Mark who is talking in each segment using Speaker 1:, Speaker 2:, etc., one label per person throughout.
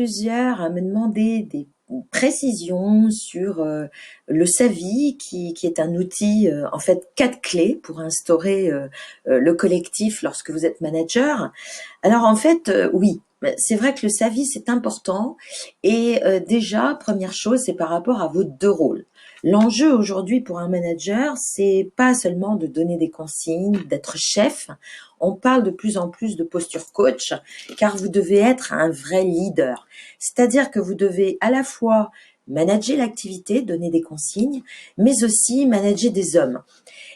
Speaker 1: Plusieurs à me demander des précisions sur le SAVI, qui est un outil, en fait 4 clés pour instaurer le collectif lorsque vous êtes manager. Alors en fait, oui, c'est vrai que le SAVI c'est important et déjà, première chose, c'est par rapport à vos 2 rôles. L'enjeu aujourd'hui pour un manager, c'est pas seulement de donner des consignes, d'être chef. On parle de plus en plus de posture coach, car vous devez être un vrai leader. C'est-à-dire que vous devez à la fois manager l'activité, donner des consignes, mais aussi manager des hommes.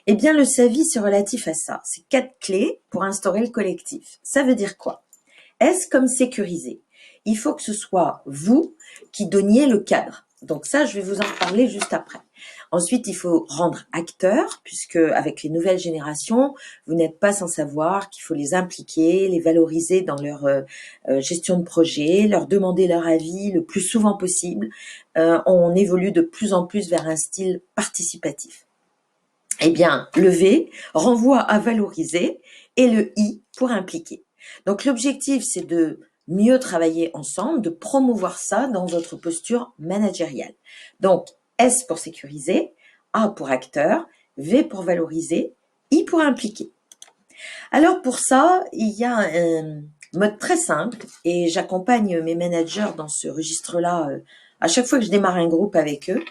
Speaker 1: Eh bien, le SAVI, c'est relatif à ça. C'est 4 clés pour instaurer le collectif. Ça veut dire quoi? S comme sécuriser. Il faut que ce soit vous qui donniez le cadre. Donc ça, je vais vous en parler juste après. Ensuite, il faut rendre acteurs, puisque avec les nouvelles générations, vous n'êtes pas sans savoir qu'il faut les impliquer, les valoriser dans leur gestion de projet, leur demander leur avis le plus souvent possible. On évolue de plus en plus vers un style participatif. Eh bien, le V renvoie à valoriser et le I pour impliquer. Donc l'objectif, c'est de mieux travailler ensemble, de promouvoir ça dans votre posture managériale. Donc S pour sécuriser, A pour acteur, V pour valoriser, I pour impliquer. Alors pour ça, il y a un mode très simple et j'accompagne mes managers dans ce registre-là à chaque fois que je démarre un groupe avec eux,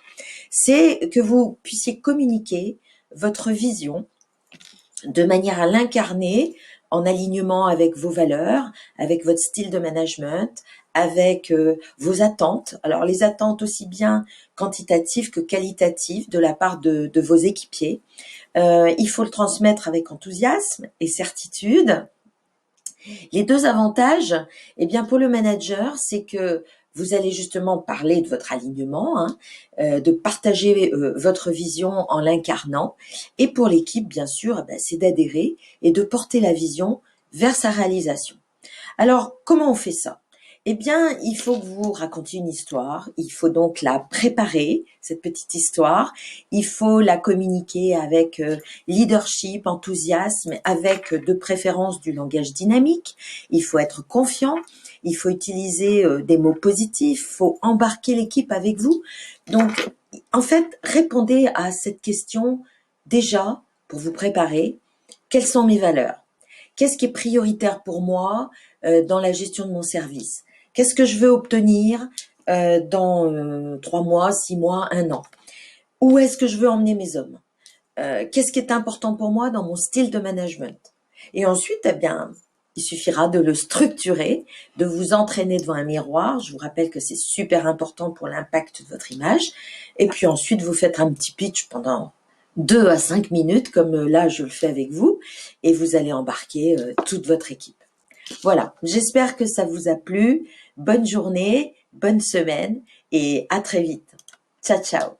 Speaker 1: c'est que vous puissiez communiquer votre vision de manière à l'incarner en alignement avec vos valeurs, avec votre style de management, avec vos attentes. Alors les attentes aussi bien quantitatives que qualitatives de la part de vos équipiers. Il faut le transmettre avec enthousiasme et certitude. Les 2 avantages, eh bien pour le manager, c'est que vous allez justement parler de votre alignement, de partager votre vision en l'incarnant. Et pour l'équipe, bien sûr, c'est d'adhérer et de porter la vision vers sa réalisation. Alors, comment on fait ça? Eh bien, il faut que vous racontiez une histoire, il faut donc la préparer, cette petite histoire, il faut la communiquer avec leadership, enthousiasme, avec de préférence du langage dynamique, il faut être confiant, il faut utiliser des mots positifs, il faut embarquer l'équipe avec vous. Donc, en fait, répondez à cette question déjà pour vous préparer. Quelles sont mes valeurs? Qu'est-ce qui est prioritaire pour moi dans la gestion de mon service? Qu'est-ce que je veux obtenir dans 3 mois, 6 mois, 1 an? Où est-ce que je veux emmener mes hommes? Qu'est-ce qui est important pour moi dans mon style de management? Et ensuite, eh bien, il suffira de le structurer, de vous entraîner devant un miroir. Je vous rappelle que c'est super important pour l'impact de votre image. Et puis ensuite, vous faites un petit pitch pendant 2 à 5 minutes, comme là, je le fais avec vous, et vous allez embarquer toute votre équipe. Voilà, j'espère que ça vous a plu. Bonne journée, bonne semaine et à très vite. Ciao, ciao.